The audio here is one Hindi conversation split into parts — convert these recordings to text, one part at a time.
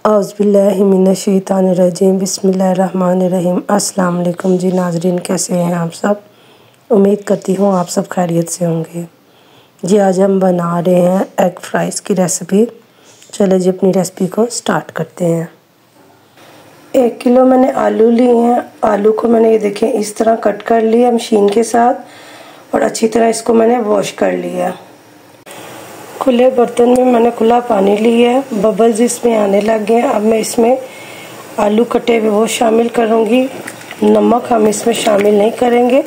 औज़ुबिल्लाहिमिनश्शैतानिर्रजीम बिस्मिल्लाहिर्रहमानिर्रहीम। अस्सलाम वालेकुम जी नाज़रीन, कैसे हैं आप सब। उम्मीद करती हूँ आप सब खैरियत से होंगे। जी आज हम बना रहे हैं एग फ्राइज़ की रेसिपी। चलो जी अपनी रेसिपी को स्टार्ट करते हैं। 1 किलो मैंने आलू लिए हैं। आलू को मैंने ये देखें इस तरह कट कर लिया मशीन के साथ और अच्छी तरह इसको मैंने वॉश कर लिया। खुले बर्तन में मैंने खुला पानी लिया है, बबल्स इसमें आने लग गए हैं। अब मैं इसमें आलू कटे हुए वो शामिल करूँगी। नमक हम इसमें शामिल नहीं करेंगे।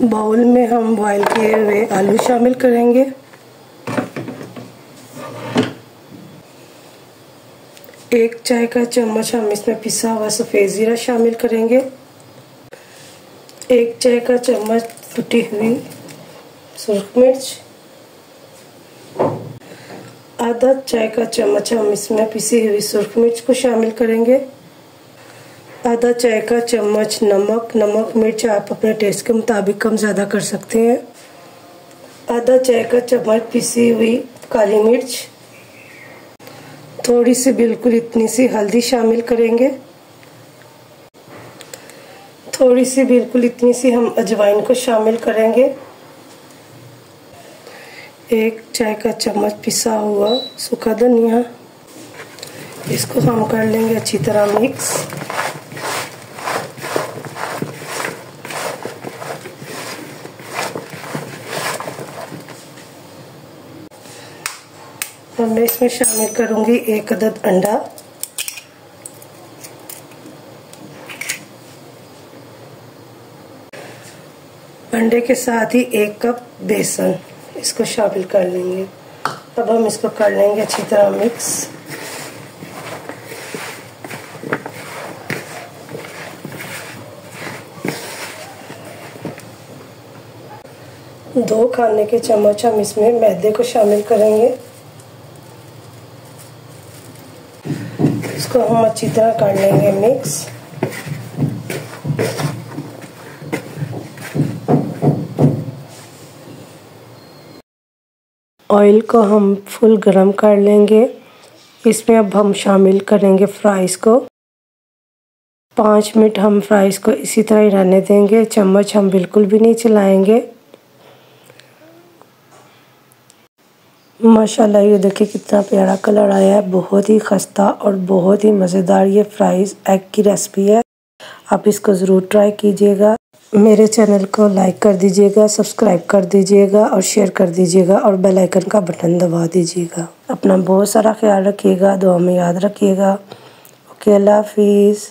बाउल में हम बॉईल किए हुए आलू शामिल करेंगे। एक चाय का चम्मच हम इसमें पिसा हुआ सफ़ेद ज़ीरा शामिल करेंगे। 1 चाय का चम्मच कुटी हुई सुर्ख मिर्च। आधा चाय का चम्मच हम इसमें पिसी हुई सुर्ख मिर्च को शामिल करेंगे। आधा चाय का चम्मच नमक मिर्च आप अपने टेस्ट के मुताबिक कम ज़्यादा कर सकते हैं। आधा चाय का चम्मच पिसी हुई काली मिर्च। थोड़ी सी बिल्कुल इतनी सी हल्दी शामिल करेंगे। थोड़ी सी बिल्कुल इतनी सी हम अजवाइन को शामिल करेंगे। 1 चाय का चम्मच पिसा हुआ सूखा धनिया। इसको हम कर लेंगे अच्छी तरह मिक्स। और मैं इसमें शामिल करूंगी 1 अदद अंडा। अंडे के साथ ही 1 कप बेसन इसको शामिल कर लेंगे। अब हम इसको कर लेंगे अच्छी तरह मिक्स। दो खाने के चम्मच हम इसमें मैदे को शामिल करेंगे। इसको हम अच्छी तरह कर लेंगे मिक्स। ऑयल को हम फुल गरम कर लेंगे। इसमें अब हम शामिल करेंगे फ्राइज़ को। 5 मिनट हम फ्राइज़ को इसी तरह ही रहने देंगे। चम्मच हम बिल्कुल भी नहीं चलाएंगे। माशाल्लाह ये देखिए कितना प्यारा कलर आया है। बहुत ही खस्ता और बहुत ही मज़ेदार ये फ्राइज़ एग की रेसिपी है। आप इसको ज़रूर ट्राई कीजिएगा। मेरे चैनल को लाइक कर दीजिएगा, सब्सक्राइब कर दीजिएगा और शेयर कर दीजिएगा और बेल आइकन का बटन दबा दीजिएगा। अपना बहुत सारा ख्याल रखिएगा, दुआ में याद रखिएगा। ओके, अल्लाह हाफिज़।